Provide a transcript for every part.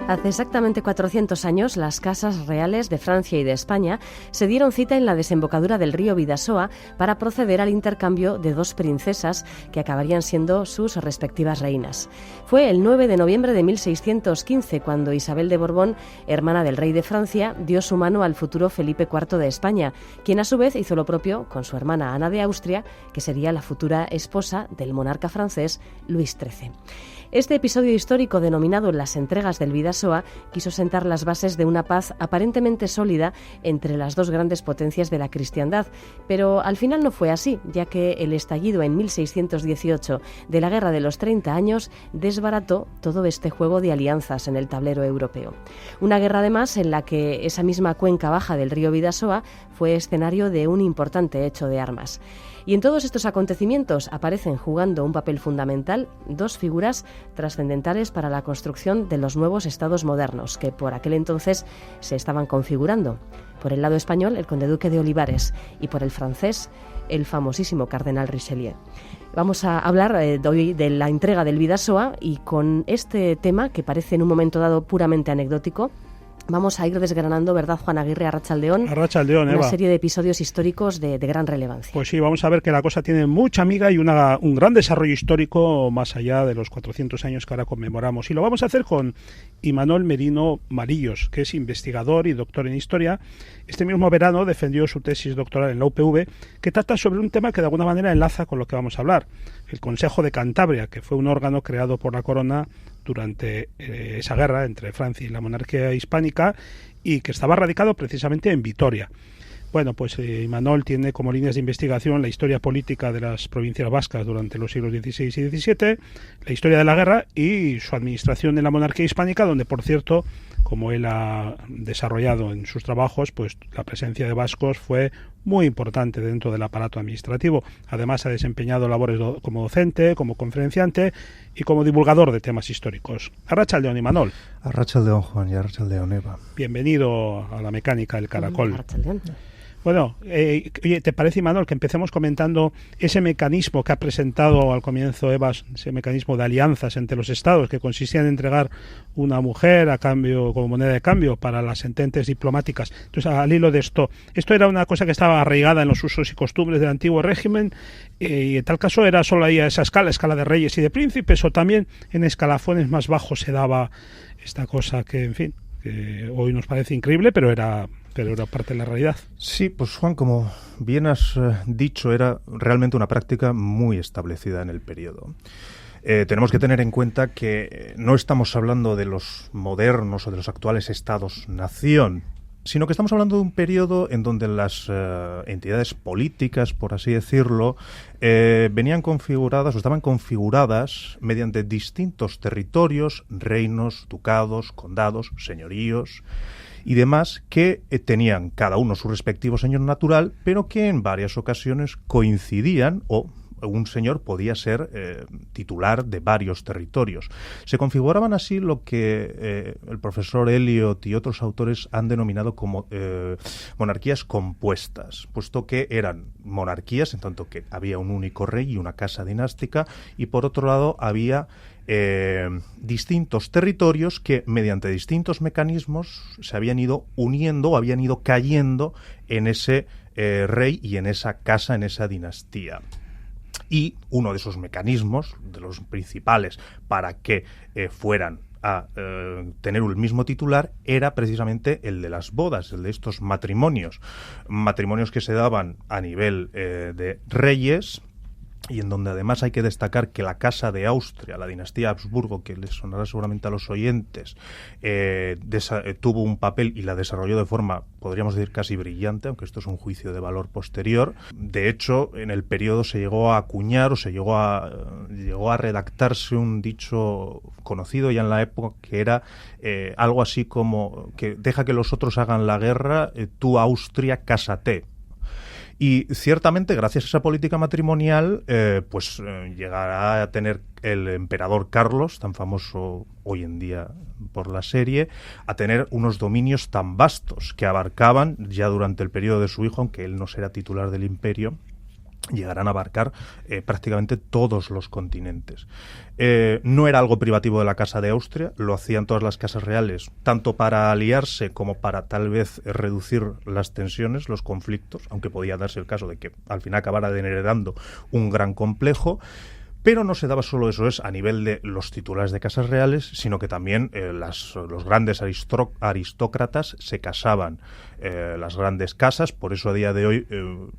Hace exactamente 400 años, las casas reales de Francia y de España se dieron cita en la desembocadura del río Bidasoa para proceder al intercambio de dos princesas que acabarían siendo sus respectivas reinas. Fue el 9 de noviembre de 1615 cuando Isabel de Borbón, hermana del rey de Francia, dio su mano al futuro Felipe IV de España, quien a su vez hizo lo propio con su hermana Ana de Austria, que sería la futura esposa del monarca francés Luis XIII. Este episodio histórico, denominado Las entregas del Bidasoa, quiso sentar las bases de una paz aparentemente sólida entre las dos grandes potencias de la cristiandad, pero al final no fue así, ya que el estallido en 1618 de la Guerra de los 30 años desbarató todo este juego de alianzas en el tablero europeo. Una guerra además en la que esa misma cuenca baja del río Bidasoa fue escenario de un importante hecho de armas. Y en todos estos acontecimientos aparecen jugando un papel fundamental dos figuras trascendentales para la construcción de los nuevos estados modernos que por aquel entonces se estaban configurando. Por el lado español, el conde duque de Olivares, y por el francés, el famosísimo cardenal Richelieu. Vamos a hablar hoy de la entrega del Bidasoa, y con este tema, que parece en un momento dado puramente anecdótico, vamos a ir desgranando, ¿verdad, Juan Aguirre? Arrachaldeón, una Eva. Serie de episodios históricos de gran relevancia. Pues sí, vamos a ver que la cosa tiene mucha miga y un gran desarrollo histórico más allá de los 400 años que ahora conmemoramos. Y lo vamos a hacer con Imanol Merino Marillos, que es investigador y doctor en historia. Este mismo verano defendió su tesis doctoral en la UPV, que trata sobre un tema que de alguna manera enlaza con lo que vamos a hablar: el Consejo de Cantabria, que fue un órgano creado por la corona durante esa guerra entre Francia y la monarquía hispánica, y que estaba radicado precisamente en Vitoria. Bueno, pues Imanol tiene como líneas de investigación la historia política de las provincias vascas durante los siglos XVI y XVII, la historia de la guerra y su administración en la monarquía hispánica, donde, por cierto, como él ha desarrollado en sus trabajos, pues la presencia de vascos fue muy importante dentro del aparato administrativo. Además, ha desempeñado labores como docente, como conferenciante y como divulgador de temas históricos. Arrachaldeón, Imanol. Arrachaldeón, Juan, y arrachaldeón, Eva. Bienvenido a la mecánica del caracol. Arrachaldeón. Bueno, oye, ¿te parece, Imanol, que empecemos comentando ese mecanismo que ha presentado al comienzo Eva, ese mecanismo de alianzas entre los estados, que consistía en entregar una mujer a cambio, como moneda de cambio para las ententes diplomáticas? Entonces, al hilo de esto era una cosa que estaba arraigada en los usos y costumbres del antiguo régimen, y en tal caso era solo ahí a esa escala de reyes y de príncipes, o también en escalafones más bajos se daba esta cosa que, en fin, que hoy nos parece increíble, pero era parte de la realidad. Sí, pues Juan, como bien has dicho, era realmente una práctica muy establecida en el periodo. Tenemos que tener en cuenta que no estamos hablando de los modernos o de los actuales estados-nación, sino que estamos hablando de un periodo en donde las entidades políticas, por así decirlo, venían configuradas o estaban configuradas mediante distintos territorios, reinos, ducados, condados, señoríos y demás, que tenían cada uno su respectivo señor natural, pero que en varias ocasiones coincidían, o un señor podía ser titular de varios territorios. Se configuraban así lo que el profesor Eliot y otros autores han denominado como monarquías compuestas, puesto que eran monarquías en tanto que había un único rey y una casa dinástica, y por otro lado había distintos territorios que mediante distintos mecanismos se habían ido uniendo o habían ido cayendo en ese rey y en esa casa, en esa dinastía. Y uno de esos mecanismos, de los principales para que fueran a tener el mismo titular, era precisamente el de las bodas, el de estos matrimonios que se daban a nivel de reyes, y en donde además hay que destacar que la Casa de Austria, la dinastía Habsburgo, que les sonará seguramente a los oyentes, tuvo un papel y la desarrolló de forma, podríamos decir, casi brillante, aunque esto es un juicio de valor posterior. De hecho, en el periodo se llegó a acuñar o llegó a redactarse un dicho conocido ya en la época, que era algo así como que deja que los otros hagan la guerra, tú Austria, cásate. Y ciertamente, gracias a esa política matrimonial, llegará a tener el emperador Carlos, tan famoso hoy en día por la serie, a tener unos dominios tan vastos que abarcaban, ya durante el periodo de su hijo, aunque él no será titular del imperio, llegarán a abarcar prácticamente todos los continentes. No era algo privativo de la Casa de Austria, lo hacían todas las casas reales, tanto para aliarse como para tal vez reducir las tensiones, los conflictos, aunque podía darse el caso de que al final acabara heredando un gran complejo. Pero no se daba solo eso, es a nivel de los titulares de casas reales, sino que también los grandes aristócratas se casaban, las grandes casas. Por eso a día de hoy,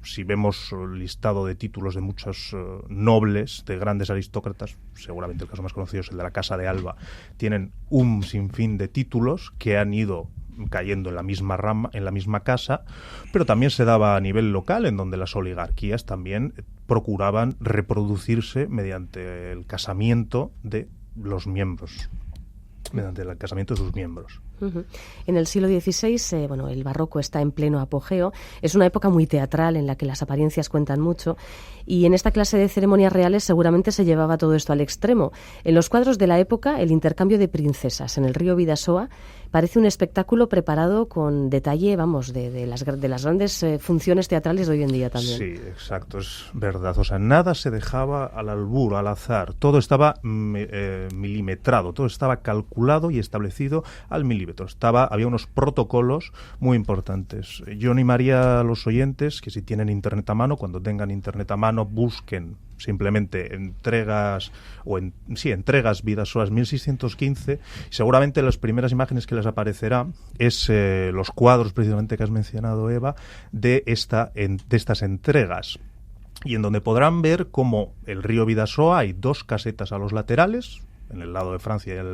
si vemos el listado de títulos de muchos nobles, de grandes aristócratas, seguramente el caso más conocido es el de la Casa de Alba, tienen un sinfín de títulos que han ido cayendo en la misma rama, en la misma casa, pero también se daba a nivel local, en donde las oligarquías también procuraban reproducirse mediante el casamiento de los miembros, mediante el casamiento de sus miembros. En el siglo XVI, el barroco está en pleno apogeo. Es una época muy teatral en la que las apariencias cuentan mucho, y en esta clase de ceremonias reales seguramente se llevaba todo esto al extremo. En los cuadros de la época, el intercambio de princesas en el río Bidasoa parece un espectáculo preparado con detalle, de las grandes funciones teatrales de hoy en día también. Sí, exacto, es verdad. O sea, nada se dejaba al albur, al azar. Todo estaba milimetrado, todo estaba calculado y establecido al milímetro. Había unos protocolos muy importantes. Yo animaría a los oyentes que si tienen internet a mano, cuando tengan internet a mano, busquen simplemente entregas Bidasoas 1615. Seguramente las primeras imágenes que les aparecerá es los cuadros precisamente que has mencionado, Eva, de estas entregas, y en donde podrán ver cómo el río Bidasoa hay dos casetas a los laterales, en el lado de Francia y en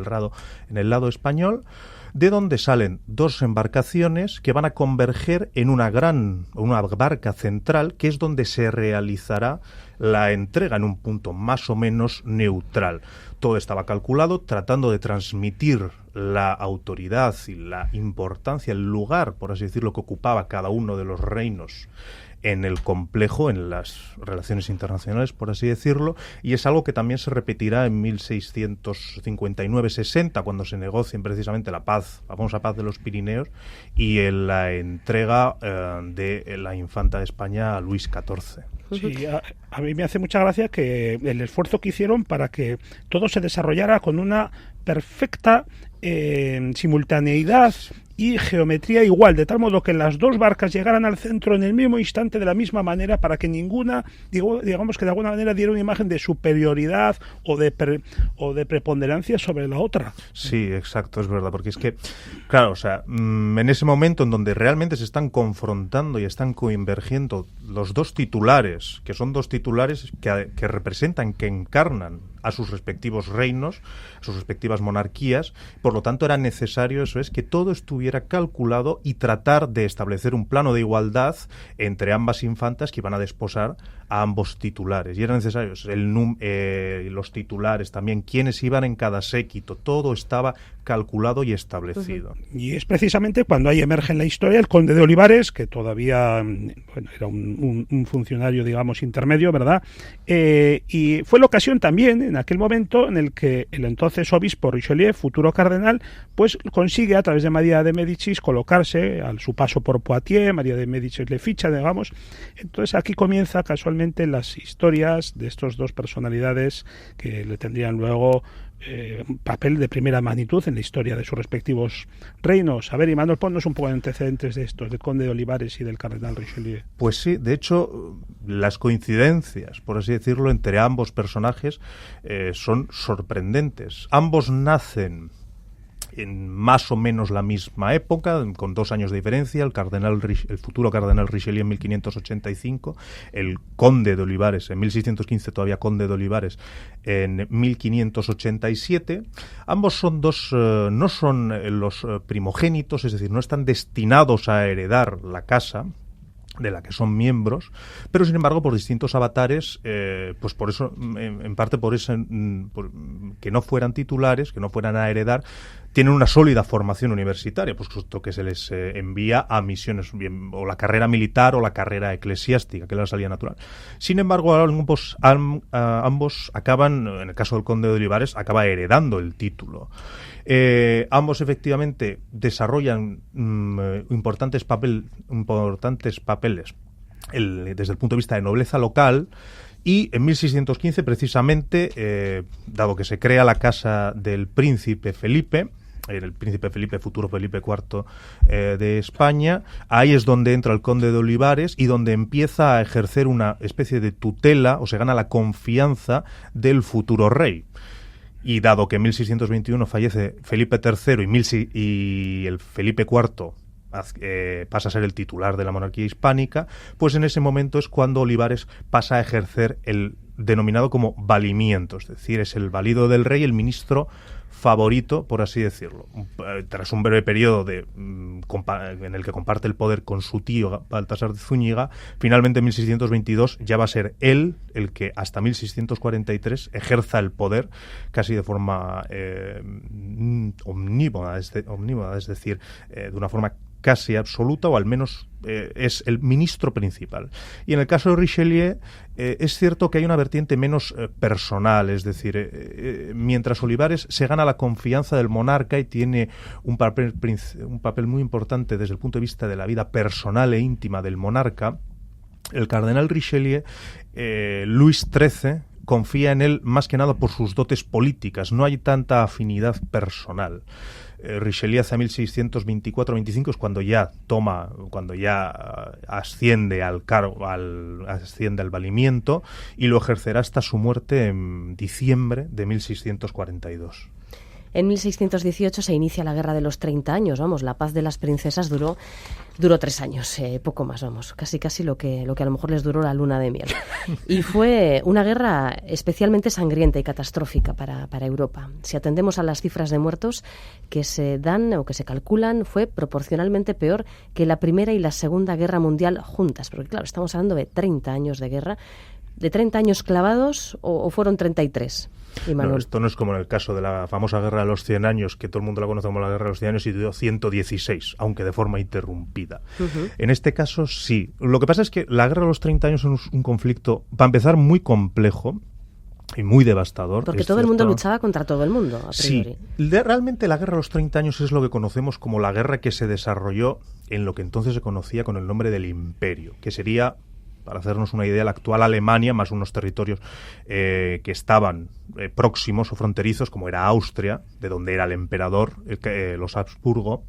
el lado español, de donde salen dos embarcaciones que van a converger en una barca central, que es donde se realizará la entrega en un punto más o menos neutral. Todo estaba calculado, tratando de transmitir la autoridad y la importancia, el lugar, por así decirlo, que ocupaba cada uno de los reinos en el complejo, en las relaciones internacionales, por así decirlo, y es algo que también se repetirá en 1659-60, cuando se negocien precisamente la famosa paz de los Pirineos, y en la entrega de la infanta de España a Luis XIV. Sí, a mí me hace mucha gracia que el esfuerzo que hicieron para que todo se desarrollara con una perfecta simultaneidad y geometría igual, de tal modo que las dos barcas llegaran al centro en el mismo instante de la misma manera, para que ninguna, digamos que de alguna manera diera una imagen de superioridad o de preponderancia sobre la otra. Sí, exacto, es verdad, porque es que, claro, o sea, en ese momento en donde realmente se están confrontando y están convergiendo los dos titulares, que son dos titulares que representan, que encarnan a sus respectivos reinos, a sus respectivas monarquías, por lo tanto era necesario, eso es, que todo estuviera calculado y tratar de establecer un plano de igualdad entre ambas infantas que iban a desposar a ambos titulares. Y era necesario los titulares también, quiénes iban en cada séquito, todo estaba calculado y establecido. Y es precisamente cuando ahí emerge en la historia el conde de Olivares, que todavía era un funcionario, digamos, intermedio, ¿verdad? Y fue la ocasión también, en aquel momento, en el que el entonces obispo Richelieu, futuro cardenal, pues consigue a través de María de Médicis colocarse a su paso por Poitiers. María de Médicis le ficha, digamos. Entonces aquí comienza casualmente las historias de estos dos personalidades que le tendrían luego un papel de primera magnitud en la historia de sus respectivos reinos. A ver, Imanol, ponnos un poco de antecedentes de estos, del conde de Olivares y del cardenal Richelieu. Pues sí, de hecho, las coincidencias, por así decirlo, entre ambos personajes son sorprendentes. Ambos nacen en más o menos la misma época, con 2 años de diferencia. El futuro cardenal Richelieu en 1585, el conde de Olivares en 1615, todavía conde de Olivares en 1587. Ambos son no son los primogénitos, es decir, no están destinados a heredar la casa de la que son miembros, pero sin embargo por distintos avatares, pues por eso, en parte por eso, que no fueran titulares, que no fueran a heredar, tienen una sólida formación universitaria, pues justo que se les envía a misiones, bien, o la carrera militar o la carrera eclesiástica, que era la salida natural. Sin embargo, ambos acaban, en el caso del conde de Olivares, acaba heredando el título. Ambos efectivamente desarrollan importantes papeles desde el punto de vista de nobleza local. Y en 1615, precisamente, dado que se crea la casa del príncipe Felipe, el príncipe Felipe, futuro Felipe IV de España, ahí es donde entra el conde de Olivares y donde empieza a ejercer una especie de tutela, o se gana la confianza del futuro rey. Y dado que en 1621 fallece Felipe III y el Felipe IV pasa a ser el titular de la monarquía hispánica, pues en ese momento es cuando Olivares pasa a ejercer el denominado como valimiento, es decir, es el valido del rey, el ministro favorito, por así decirlo. Tras un breve periodo en el que comparte el poder con su tío Baltasar de Zúñiga, finalmente en 1622 ya va a ser él el que hasta 1643 ejerza el poder casi de forma omnímoda, es decir, de una forma casi absoluta, o al menos es el ministro principal. Y en el caso de Richelieu es cierto que hay una vertiente menos personal, es decir, mientras Olivares se gana la confianza del monarca y tiene un papel muy importante desde el punto de vista de la vida personal e íntima del monarca, el cardenal Richelieu, Luis XIII, confía en él más que nada por sus dotes políticas, no hay tanta afinidad personal. Richelieu hacia 1624-25 es cuando ya asciende al cargo, asciende al valimiento, y lo ejercerá hasta su muerte en diciembre de 1642. En 1618 se inicia la Guerra de los 30 años, la paz de las princesas duró 3 años, poco más, casi lo que a lo mejor les duró la luna de miel. Y fue una guerra especialmente sangrienta y catastrófica para Europa. Si atendemos a las cifras de muertos que se dan o que se calculan, fue proporcionalmente peor que la Primera y la Segunda Guerra Mundial juntas, porque claro, estamos hablando de 30 años de guerra. ¿De 30 años clavados o fueron 33? No, esto no es como en el caso de la famosa Guerra de los 100 años, que todo el mundo la conoce como la Guerra de los 100 años, y duró 116, aunque de forma interrumpida. En este caso, sí. Lo que pasa es que la Guerra de los 30 años es un conflicto, para empezar, muy complejo y muy devastador. Porque todo el mundo luchaba contra todo el mundo, a priori. Sí. Realmente la Guerra de los 30 años es lo que conocemos como la guerra que se desarrolló en lo que entonces se conocía con el nombre del Imperio, que sería, para hacernos una idea, la actual Alemania, más unos territorios que estaban próximos o fronterizos, como era Austria, de donde era el emperador, los Habsburgo.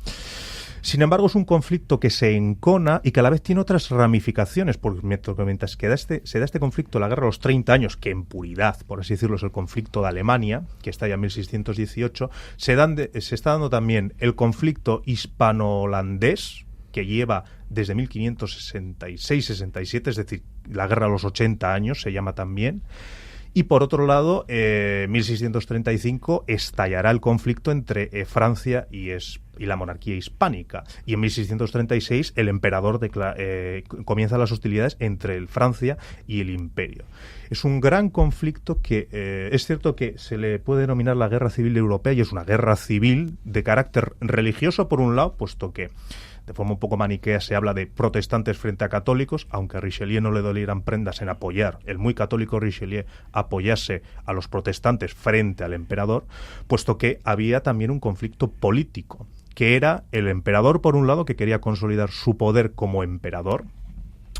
Sin embargo, es un conflicto que se encona y que a la vez tiene otras ramificaciones, porque mientras que se da este conflicto, la Guerra de los 30 años, que en puridad, por así decirlo, es el conflicto de Alemania, que está ya en 1618, se está dando también el conflicto hispano-holandés, que lleva desde 1566-67, es decir, la Guerra de los 80 años se llama también. Y por otro lado, 1635 estallará el conflicto entre Francia y la monarquía hispánica. Y en 1636 el emperador comienza las hostilidades entre Francia y el imperio. Es un gran conflicto que es cierto que se le puede denominar la Guerra Civil Europea, y es una guerra civil de carácter religioso por un lado, puesto que de forma un poco maniquea se habla de protestantes frente a católicos, aunque a Richelieu no le dolieran prendas en apoyar, el muy católico Richelieu apoyase a los protestantes frente al emperador, puesto que había también un conflicto político, que era el emperador por un lado, que quería consolidar su poder como emperador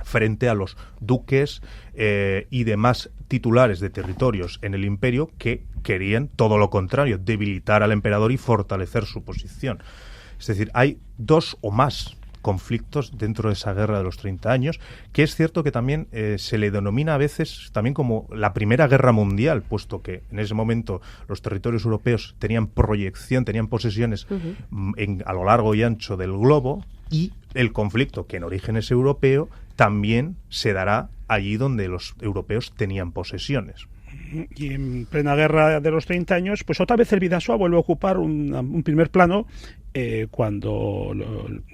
frente a los duques y demás titulares de territorios en el imperio, que querían todo lo contrario, debilitar al emperador y fortalecer su posición. Es decir, hay 2 o más conflictos dentro de esa Guerra de los 30 años, que es cierto que también se le denomina a veces también como la Primera Guerra Mundial, puesto que en ese momento los territorios europeos tenían proyección, tenían posesiones a lo largo y ancho del globo, y el conflicto, que en origen es europeo, también se dará allí donde los europeos tenían posesiones. Y en plena Guerra de los 30 años, pues otra vez el Bidasoa vuelve a ocupar un primer plano cuando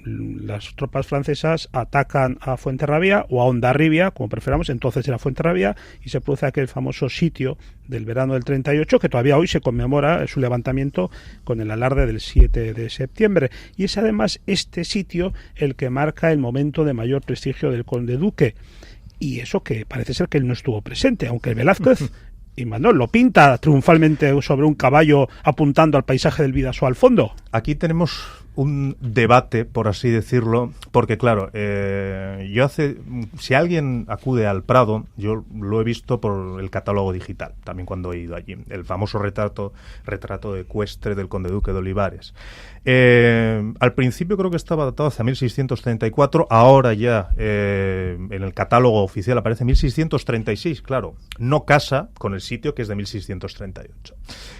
las tropas francesas atacan a Fuenterrabía o a Hondarribia, como preferamos, entonces era Fuenterrabía, y se produce aquel famoso sitio del verano del 38, que todavía hoy se conmemora su levantamiento con el alarde del 7 de septiembre. Y es además este sitio el que marca el momento de mayor prestigio del conde duque. Y eso que parece ser que él no estuvo presente, aunque Velázquez y Manuel lo pinta triunfalmente sobre un caballo apuntando al paisaje del Bidasoa al fondo. Aquí tenemos un debate, por así decirlo, porque claro, si alguien acude al Prado, yo lo he visto por el catálogo digital, también cuando he ido allí, el famoso retrato ecuestre del conde duque de Olivares. Al principio creo que estaba datado hacia 1634, ahora ya en el catálogo oficial aparece 1636, claro, no casa con el sitio, que es de 1638.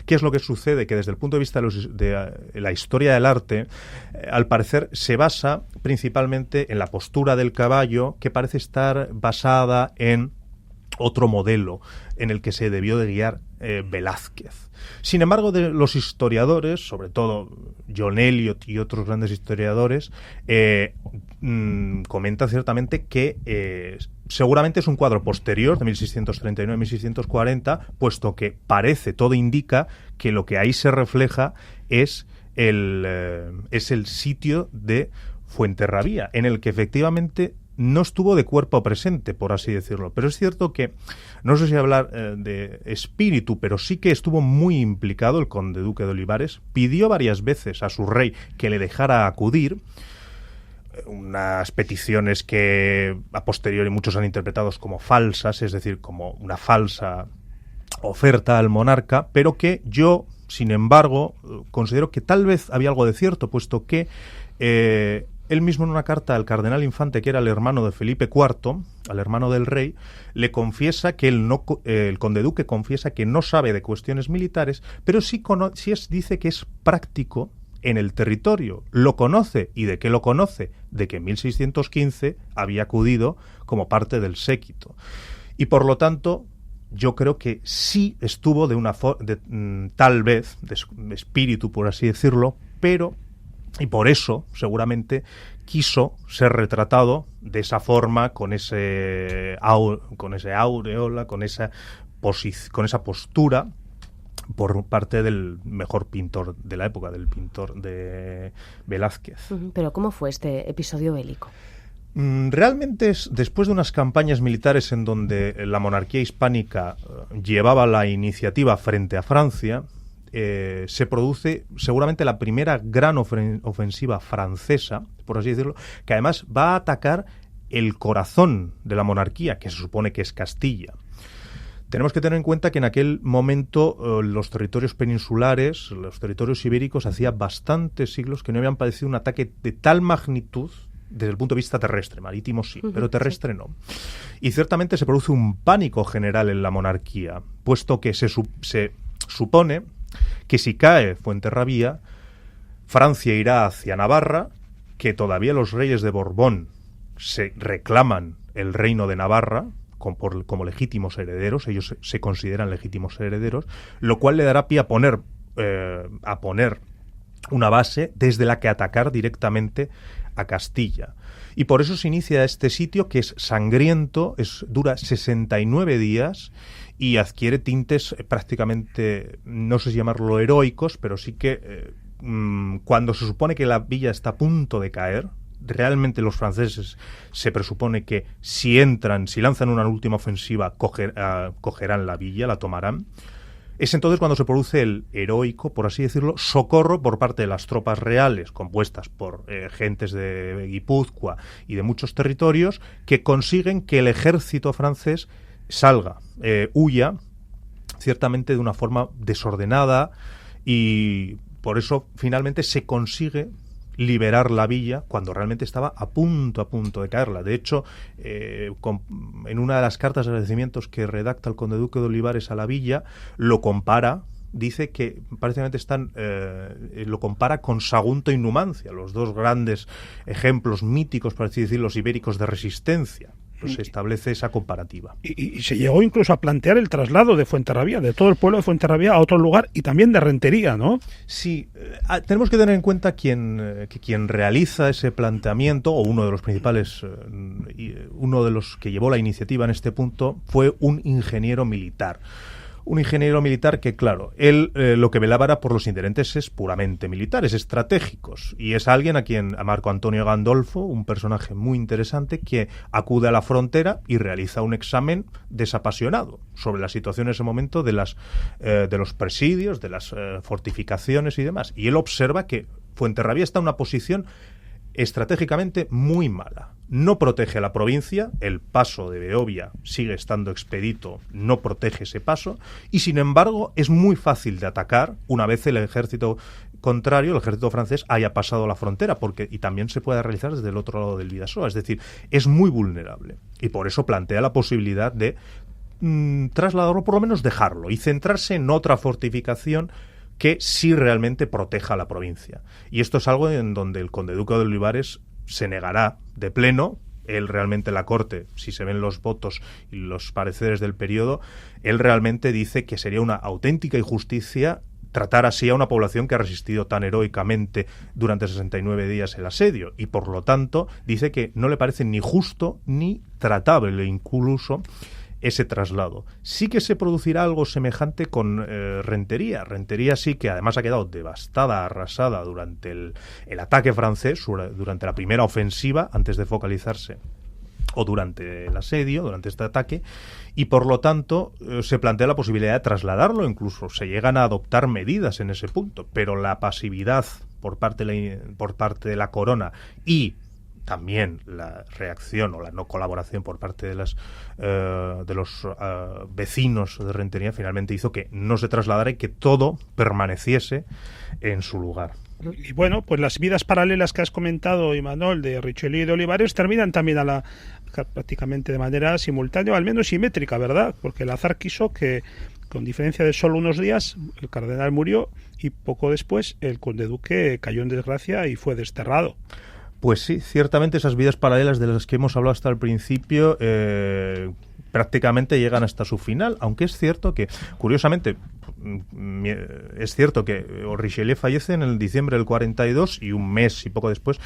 ¿Qué es lo que sucede? Que desde el punto de vista de la historia del arte, al parecer se basa principalmente en la postura del caballo, que parece estar basada en otro modelo en el que se debió de guiar Velázquez. Sin embargo, de los historiadores, sobre todo John Eliot y otros grandes historiadores, comentan ciertamente que seguramente es un cuadro posterior, de 1639-1640, puesto que todo indica que lo que ahí se refleja es el sitio de Fuenterrabía, en el que efectivamente no estuvo de cuerpo presente, por así decirlo. Pero es cierto que, no sé si hablar de espíritu, pero sí que estuvo muy implicado el conde duque de Olivares. Pidió varias veces a su rey que le dejara acudir, unas peticiones que a posteriori muchos han interpretado como falsas, es decir, como una falsa oferta al monarca, pero que yo, sin embargo, considero que tal vez había algo de cierto, puesto que él mismo, en una carta al cardenal Infante, que era el hermano de Felipe IV, al hermano del rey, le confiesa que el conde duque confiesa que no sabe de cuestiones militares, pero dice que es práctico en el territorio. Lo conoce. ¿Y de qué lo conoce? De que en 1615 había acudido como parte del séquito. Y por lo tanto, yo creo que sí estuvo tal vez de espíritu, por así decirlo, pero... Y por eso, seguramente, quiso ser retratado de esa forma, con ese aureola, con esa postura, por parte del mejor pintor de la época, del pintor de Velázquez. Pero ¿cómo fue este episodio bélico? Realmente después de unas campañas militares en donde la monarquía hispánica llevaba la iniciativa frente a Francia, se produce seguramente la primera gran ofensiva francesa, por así decirlo, que además va a atacar el corazón de la monarquía, que se supone que es Castilla. Tenemos que tener en cuenta que en aquel momento los territorios peninsulares, los territorios ibéricos, hacía bastantes siglos que no habían padecido un ataque de tal magnitud desde el punto de vista terrestre. Marítimo sí, pero terrestre no. Y ciertamente se produce un pánico general en la monarquía, puesto que se supone que si cae Fuenterrabía, Francia irá hacia Navarra, que todavía los reyes de Borbón se reclaman el reino de Navarra como legítimos herederos, ellos se consideran legítimos herederos, lo cual le dará pie a poner una base desde la que atacar directamente a Castilla. Y por eso se inicia este sitio, que es sangriento, dura 69 días y adquiere tintes prácticamente, no sé si llamarlo heroicos, pero sí que cuando se supone que la villa está a punto de caer, realmente los franceses se presupone que si lanzan una última ofensiva, cogerán la villa, la tomarán. Es entonces cuando se produce el heroico, por así decirlo, socorro por parte de las tropas reales, compuestas por gentes de Guipúzcoa y de muchos territorios, que consiguen que el ejército francés huya, ciertamente de una forma desordenada, y por eso finalmente se consigue liberar la villa cuando realmente estaba a punto de caerla. De hecho, en una de las cartas de agradecimientos que redacta el conde duque de Olivares a la villa, lo compara, dice que prácticamente lo compara con Sagunto y Numancia, los dos grandes ejemplos míticos, por así decirlo, los ibéricos de resistencia. Pues se establece esa comparativa. Y se llegó incluso a plantear el traslado de Fuenterrabía, de todo el pueblo de Fuenterrabía a otro lugar, y también de Rentería, ¿no? Sí, tenemos que tener en cuenta que quien realiza ese planteamiento, o uno de los principales, uno de los que llevó la iniciativa en este punto, fue un ingeniero militar. Un ingeniero militar que, claro, él lo que velaba era por los intereses puramente militares, estratégicos, y es alguien a Marco Antonio Gandolfo, un personaje muy interesante, que acude a la frontera y realiza un examen desapasionado sobre la situación en ese momento de los presidios, de las fortificaciones y demás, y él observa que Fuenterrabía está en una posición estratégicamente muy mala. No protege a la provincia, el paso de Beovia sigue estando expedito, no protege ese paso, y sin embargo es muy fácil de atacar una vez el ejército contrario, el ejército francés, haya pasado la frontera, y también se puede realizar desde el otro lado del Bidasoa, es decir, es muy vulnerable, y por eso plantea la posibilidad de trasladarlo, por lo menos dejarlo, y centrarse en otra fortificación que sí realmente proteja a la provincia. Y esto es algo en donde el conde-duque de Olivares se negará de pleno. Él realmente, la corte, si se ven los votos y los pareceres del periodo, él realmente dice que sería una auténtica injusticia tratar así a una población que ha resistido tan heroicamente durante 69 días el asedio, y por lo tanto dice que no le parece ni justo ni tratable incluso ese traslado. Sí que se producirá algo semejante con Rentería. Rentería sí que además ha quedado devastada, arrasada durante el ataque francés, durante la primera ofensiva, antes de focalizarse, o durante el asedio, durante este ataque, y por lo tanto se plantea la posibilidad de trasladarlo, incluso se llegan a adoptar medidas en ese punto, pero la pasividad por parte de la corona y también la reacción o la no colaboración por parte de los vecinos de Rentería finalmente hizo que no se trasladara y que todo permaneciese en su lugar. Y bueno, pues las vidas paralelas que has comentado, Imanol, de Richelieu y de Olivares, terminan también prácticamente de manera simultánea, o al menos simétrica, ¿verdad? Porque el azar quiso que, con diferencia de solo unos días, el cardenal murió y poco después el conde-duque cayó en desgracia y fue desterrado. Pues sí, ciertamente esas vidas paralelas de las que hemos hablado hasta el principio prácticamente llegan hasta su final, aunque es cierto que, curiosamente, Richelieu fallece en el diciembre del 42 y un mes y poco después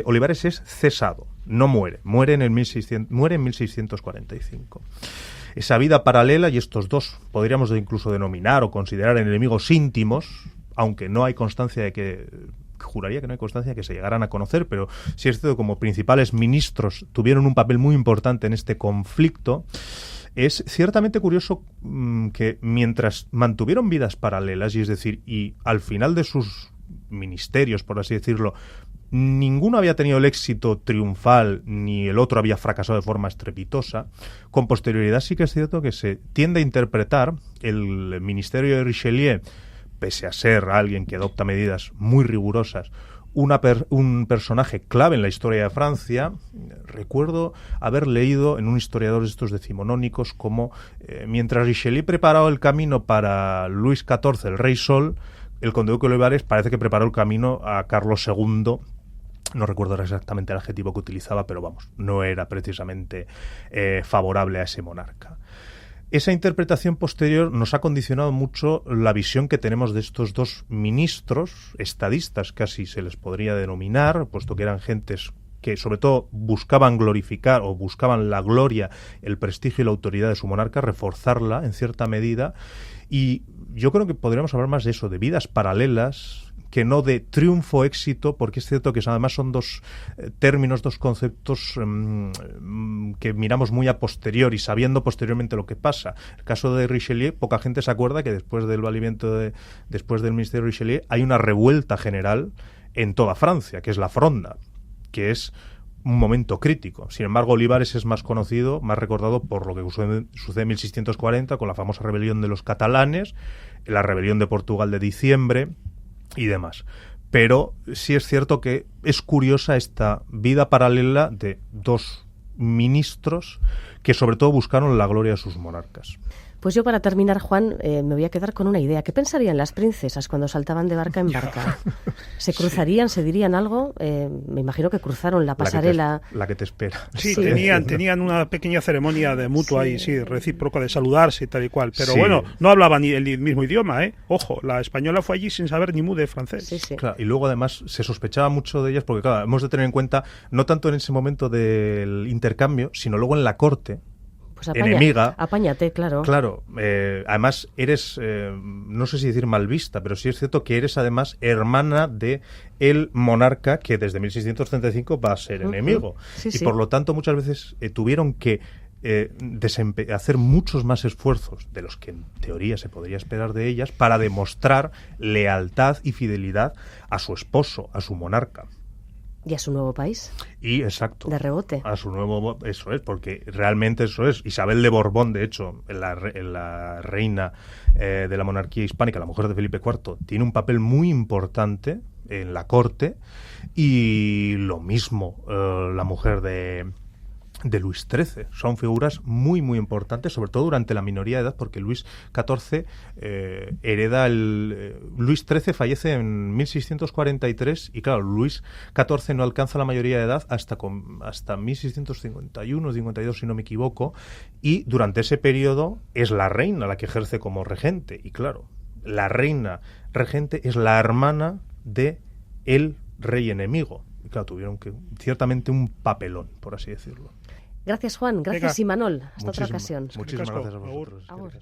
Olivares es cesado, no muere en 1645. Esa vida paralela, y estos dos podríamos incluso denominar o considerar enemigos íntimos, aunque no hay constancia de que, juraría que no hay constancia de que se llegaran a conocer, pero sí es cierto, como principales ministros tuvieron un papel muy importante en este conflicto. Es ciertamente curioso que mientras mantuvieron vidas paralelas, y es decir, y al final de sus ministerios, por así decirlo, ninguno había tenido el éxito triunfal ni el otro había fracasado de forma estrepitosa, con posterioridad sí que es cierto que se tiende a interpretar el ministerio de Richelieu, pese a ser alguien que adopta medidas muy rigurosas, un personaje clave en la historia de Francia. Recuerdo haber leído en un historiador de estos decimonónicos como mientras Richelieu preparaba el camino para Luis XIV, el Rey Sol, el conde-duque de Olivares parece que preparó el camino a Carlos II. No recuerdo exactamente el adjetivo que utilizaba, pero vamos, no era precisamente favorable a ese monarca. Esa interpretación posterior nos ha condicionado mucho la visión que tenemos de estos dos ministros, estadistas casi se les podría denominar, puesto que eran gentes que sobre todo buscaban glorificar o buscaban la gloria, el prestigio y la autoridad de su monarca, reforzarla en cierta medida, y yo creo que podríamos hablar más de eso, de vidas paralelas, que no de triunfo-éxito, porque es cierto que además son dos términos, dos conceptos que miramos muy a posteriori, sabiendo posteriormente lo que pasa. El caso de Richelieu, poca gente se acuerda que después del después del ministerio de Richelieu hay una revuelta general en toda Francia, que es la Fronda, que es un momento crítico. Sin embargo, Olivares es más conocido, más recordado por lo que sucede en 1640 con la famosa rebelión de los catalanes, la rebelión de Portugal de diciembre y demás. Pero sí es cierto que es curiosa esta vida paralela de dos ministros que sobre todo buscaron la gloria de sus monarcas. Pues yo, para terminar, Juan, me voy a quedar con una idea. ¿Qué pensarían las princesas cuando saltaban de barca en barca? ¿Se cruzarían? ¿Se dirían algo? Me imagino que cruzaron la pasarela. La que te espera. Sí, tenían una pequeña ceremonia de mutua y recíproca de saludarse y tal y cual. Pero bueno, no hablaban ni el mismo idioma, ¿eh? Ojo, la española fue allí sin saber ni mu de francés. Sí. Claro, y luego además se sospechaba mucho de ellas porque, claro, hemos de tener en cuenta no tanto en ese momento del intercambio, sino luego en la corte. Pues enemiga. Apáñate, claro. Claro, además eres, no sé si decir mal vista, pero sí es cierto que eres además hermana de el monarca que desde 1635 va a ser enemigo. Sí, y por lo tanto muchas veces tuvieron que hacer muchos más esfuerzos de los que en teoría se podría esperar de ellas para demostrar lealtad y fidelidad a su esposo, a su monarca. Y a su nuevo país. Y exacto. De rebote. A su nuevo, eso es, porque realmente eso es. Isabel de Borbón, de hecho, la reina de la monarquía hispánica, la mujer de Felipe IV, tiene un papel muy importante en la corte, y lo mismo la mujer de Luis XIII. Son figuras muy, muy importantes, sobre todo durante la minoría de edad, porque Luis XIV Luis XIII fallece en 1643 y, claro, Luis XIV no alcanza la mayoría de edad hasta 1651, 52, si no me equivoco, y durante ese periodo es la reina la que ejerce como regente, y claro, la reina regente es la hermana de el rey enemigo. Y claro, tuvieron ciertamente un papelón, por así decirlo. Gracias, Juan. Gracias, Imanol. Hasta otra Muchísimas ocasión. gracias a vosotros. Agur.